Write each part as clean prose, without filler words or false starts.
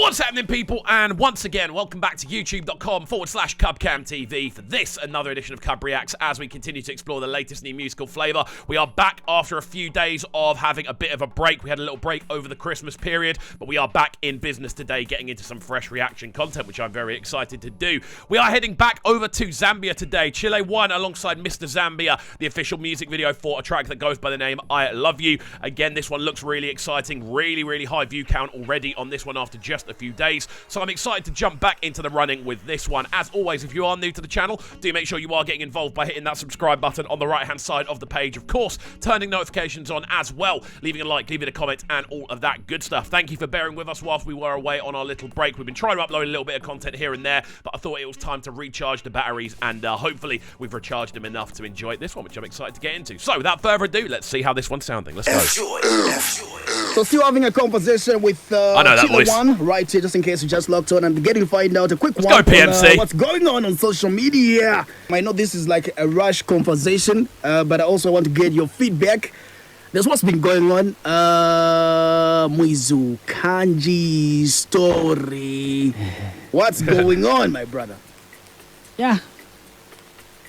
What's happening, people? And once again, welcome back to youtube.com/CubCamTV for this, another edition of CUBREACTS, as we continue to explore the latest new musical flavour. We are back after a few days of having a bit of a break. We had a little break over the Christmas period, but we are back in business today, getting into some fresh reaction content, which I'm very excited to do. We are heading back over to Zambia today. Chile won alongside MrZambia, the official music video for a track that goes by the name I Love You. Again, this one looks really exciting. Really high view count already on this one after just a few days, so I'm excited to jump back into the running with this one. As always, if you are new to the channel, do make sure you are getting involved by hitting that subscribe button on the right hand side of the page, of course, turning notifications on as well, leaving a like, leaving a comment, and all of that good stuff. Thank you for bearing with us whilst we were away on our little break. We've been trying to upload a little bit of content here and there, but I thought it was time to recharge the batteries, and hopefully we've recharged them enough to enjoy this one, which I'm excited to get into. So without further ado, let's see how this one's sounding. Let's go. So still having a conversation with I know that Chile voice. One right here, just in case you just logged on and getting find out a quick Let's one go, PMC. on, what's going on social media. I know this is like a rush conversation, but I also want to get your feedback. That's what's been going on. Mwizu Kanji story. What's going on, my brother? Yeah.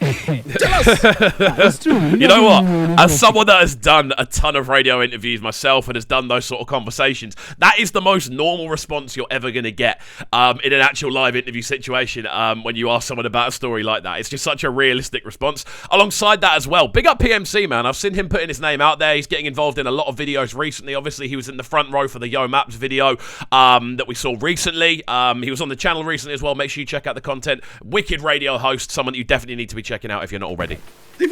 Tell us. It's true. You know what? As someone that has done a ton of radio interviews myself and has done those sort of conversations, that is the most normal response you're ever going to get in an actual live interview situation when you ask someone about a story like that. It's just such a realistic response. Alongside that as well, big up PMC, man. I've seen him putting his name out there. He's getting involved in a lot of videos recently. Obviously, he was in the front row for the Yo Maps video that we saw recently. He was on the channel recently as well. Make sure you check out the content. Wicked radio host, someone that you definitely need to be checking out if you're not already. I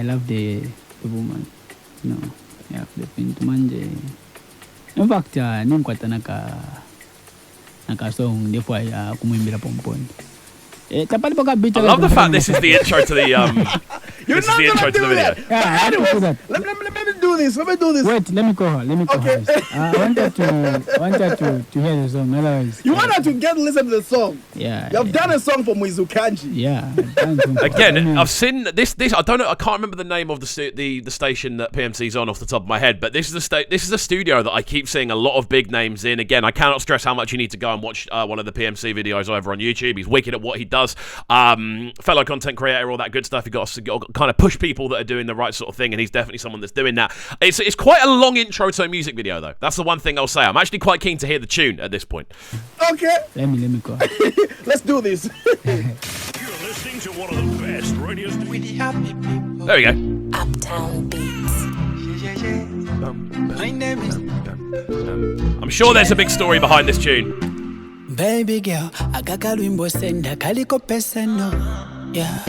love the woman. No, yeah, the manje. In fact, nimkwata naka song defo ya kumuimbira pomponi. I love the fact this is the intro to the this is the intro to the video. Yeah, I don't do that. Let me do this. Wait, let me call. Okay. I wanted to hear the song. Otherwise, You wanted to listen to the song. Yeah. You've done a song for Mwizu Kanji. Yeah. Again, I've seen this. I don't know. I can't remember the name of the station that PMC's on off the top of my head. But this is a studio that I keep seeing a lot of big names in. Again, I cannot stress how much you need to go and watch one of the PMC videos over on YouTube. He's wicked at what he does. Fellow content creator, all that good stuff. You got to kind of push people that are doing the right sort of thing, and he's definitely someone that's doing that. It's quite a long intro to a music video, though. That's the one thing I'll say. I'm actually quite keen to hear the tune at this point. Okay. Let me call. Let's do this. You're listening to one of the best radios. With the happy people. There we go. Uptown Beats. My name is I'm sure there's a big story behind this tune. Baby girl, akakalwimbo senda kaliko pesa no. Yeah.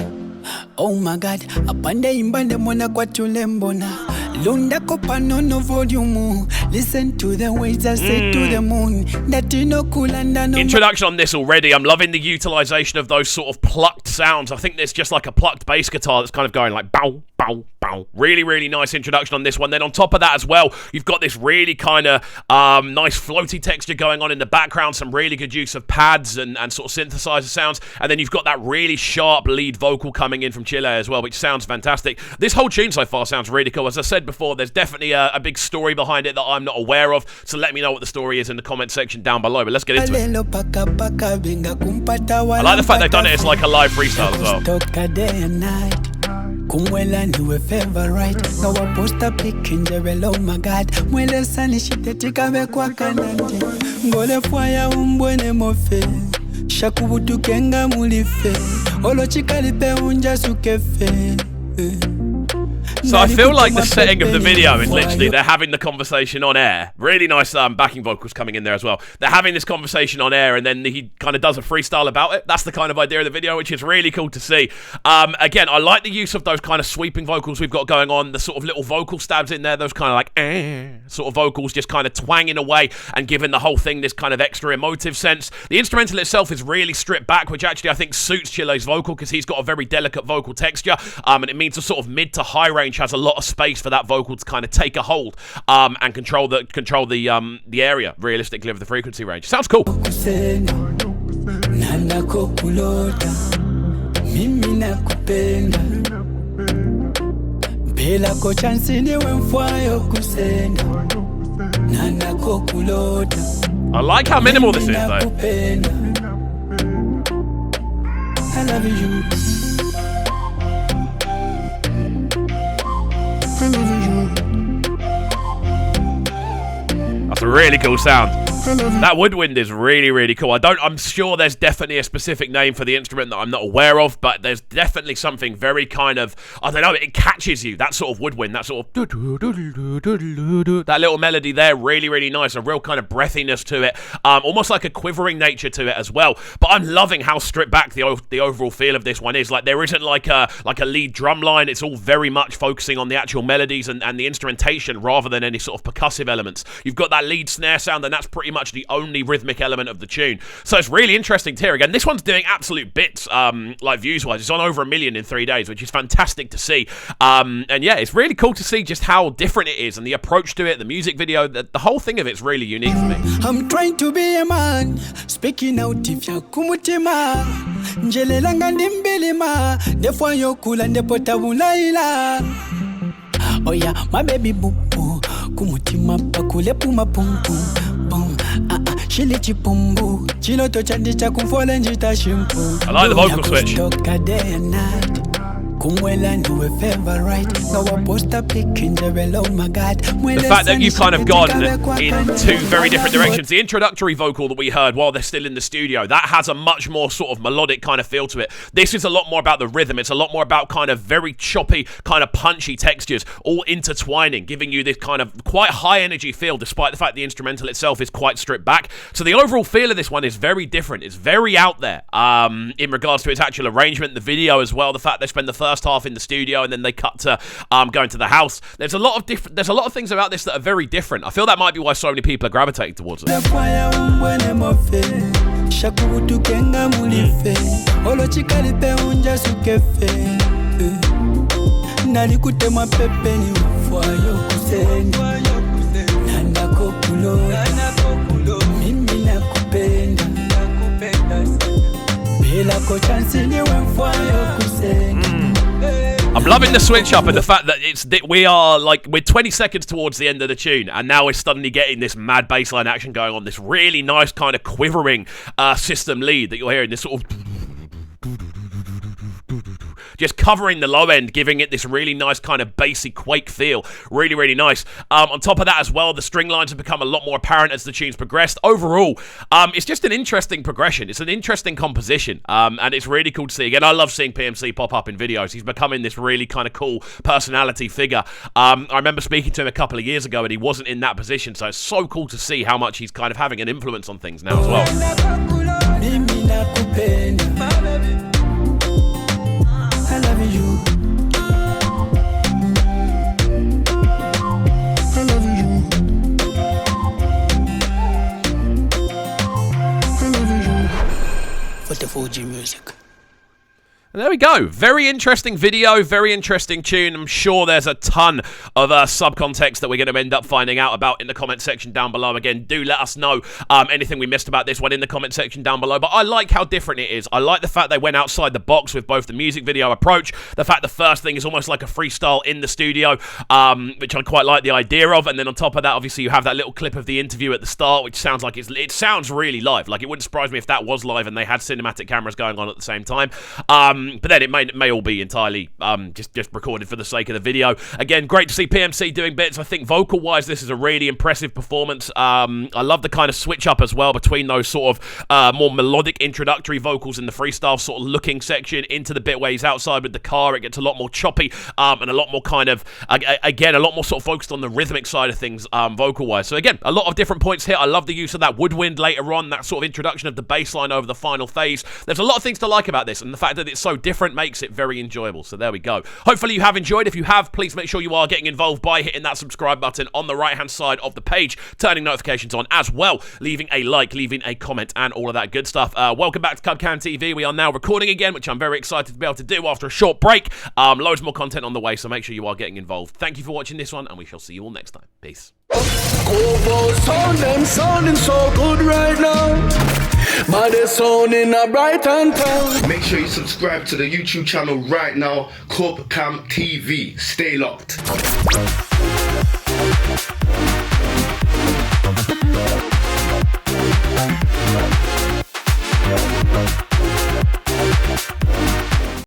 Oh my God, apande imbande mona kwa tule mbona. Lunda kopano no volume. Listen to the words I say to the moon. That you know kulanda no. Introduction on this already. I'm loving the utilization of those sort of plucked sounds. I think there's just like a plucked bass guitar that's kind of going like bow, bow, bow. Really nice introduction on this one. Then on top of that as well, you've got this really kind of nice floaty texture going on in the background. Some really good use of pads and sort of synthesizer sounds. And then you've got that really sharp lead vocal coming in from Chile as well, which sounds fantastic. This whole tune so far sounds really cool. As I said before, there's definitely a big story behind it that I'm not aware of. So let me know what the story is in the comment section down below. But let's get into it. I like the fact they've done it as like a live freestyle as well. Kumwela niwe favorite Gawa posta picking Jerel, oh my God Mwele sani shite tikabe kwa kanante Ngole fwaya umbwene mofe Shakubutu kenga mulife Olo chikalipe unja sukefe So I feel like the setting of the video is literally they're having the conversation on air. Really nice backing vocals coming in there as well. They're having this conversation on air and then he kind of does a freestyle about it. That's the kind of idea of the video, which is really cool to see. Again, I like the use of those kind of sweeping vocals we've got going on. The sort of little vocal stabs in there. Those kind of like sort of vocals just kind of twanging away and giving the whole thing this kind of extra emotive sense. The instrumental itself is really stripped back, which actually I think suits Chile's vocal because he's got a very delicate vocal texture. And it means a sort of mid to high range has a lot of space for that vocal to kind of take a hold and control the area realistically of the frequency range. Sounds cool. I like how minimal this is, though. I love you. That's a really cool sound. That woodwind is really, really cool. I'm sure there's definitely a specific name for the instrument that I'm not aware of, but there's definitely something very kind of, I don't know, it catches you, that sort of woodwind, that sort of, that little melody there, really, really nice, a real kind of breathiness to it, almost like a quivering nature to it as well. But I'm loving how stripped back the overall feel of this one is. Like, there isn't like a lead drum line, it's all very much focusing on the actual melodies and the instrumentation rather than any sort of percussive elements. You've got that lead snare sound, and that's pretty much the only rhythmic element of the tune. So it's really interesting to hear. Again, this one's doing absolute bits, like views-wise. It's on over 1 million in 3 days, which is fantastic to see. And yeah, it's really cool to see just how different it is and the approach to it, the music video, the whole thing of it's really unique for me. I'm trying to be a man, speaking out if you're kumutima. Njelelanga ndimbilima, defwa yokula ndepota bulaila. Oh yeah, my baby boo boo, kumutima pakule puma pum pum pum. Shili chipumbu, chiloto chandi cha kumfole njita shimpu. I like the vocal switch. The fact that you've kind of gone in two very different directions. The introductory vocal that we heard while they're still in the studio, that has a much more sort of melodic kind of feel to it. This is a lot more about the rhythm. It's a lot more about kind of very choppy, kind of punchy textures, all intertwining, giving you this kind of quite high energy feel, despite the fact the instrumental itself is quite stripped back. So the overall feel of this one is very different. It's very out there in regards to its actual arrangement, the video as well, the fact they spend the first half in the studio and then they cut to going to the house. There's a lot of things about this that are very different. I feel that might be why so many people are gravitating towards it. I'm loving the switch up and the fact that we're 20 seconds towards the end of the tune and now we're suddenly getting this mad bassline action going on, this really nice kind of quivering system lead that you're hearing, this sort of just covering the low end, giving it this really nice kind of bassy quake feel. Really, really nice. On top of that as well, the string lines have become a lot more apparent as the tune's progressed. Overall, it's just an interesting progression. It's an interesting composition, and it's really cool to see. Again, I love seeing PMC pop up in videos. He's becoming this really kind of cool personality figure. I remember speaking to him a couple of years ago, and he wasn't in that position, so it's so cool to see how much he's kind of having an influence on things now as well. I love you. I love you. I love you. For the 4G music. And there we go. Very interesting video, very interesting tune. I'm sure there's a ton of subcontext that we're going to end up finding out about in the comment section down below. Again, do let us know anything we missed about this one in the comment section down below. But I like how different it is. I like the fact they went outside the box with both the music video approach, the fact the first thing is almost like a freestyle in the studio, which I quite like the idea of. And then on top of that, obviously, you have that little clip of the interview at the start, which sounds like it sounds really live. Like, it wouldn't surprise me if that was live and they had cinematic cameras going on at the same time. But then it may all be entirely just recorded for the sake of the video. Again, great to see PMC doing bits. I think vocal-wise, this is a really impressive performance. I love the kind of switch up as well between those sort of more melodic introductory vocals in the freestyle sort of looking section into the bit where he's outside with the car. It gets a lot more choppy and a lot more kind of, again, a lot more sort of focused on the rhythmic side of things vocal-wise. So again, a lot of different points here. I love the use of that woodwind later on, that sort of introduction of the bass line over the final phase. There's a lot of things to like about this, and the fact that it's so different makes it very enjoyable. So there we go. Hopefully you have enjoyed. If you have, please make sure you are getting involved by hitting that subscribe button on the right hand side of the page, turning notifications on as well, leaving a like, leaving a comment, and all of that good stuff. Welcome back to CUBCAN TV. We are now recording again, which I'm very excited to be able to do after a short break. Loads more content on the way, so make sure you are getting involved. Thank you for watching this one, and we shall see you all next time. Peace. Sounding so good right now. But it's sounding a bright and town. Make sure you subscribe to the YouTube channel right now, CUBCAN TV. Stay locked.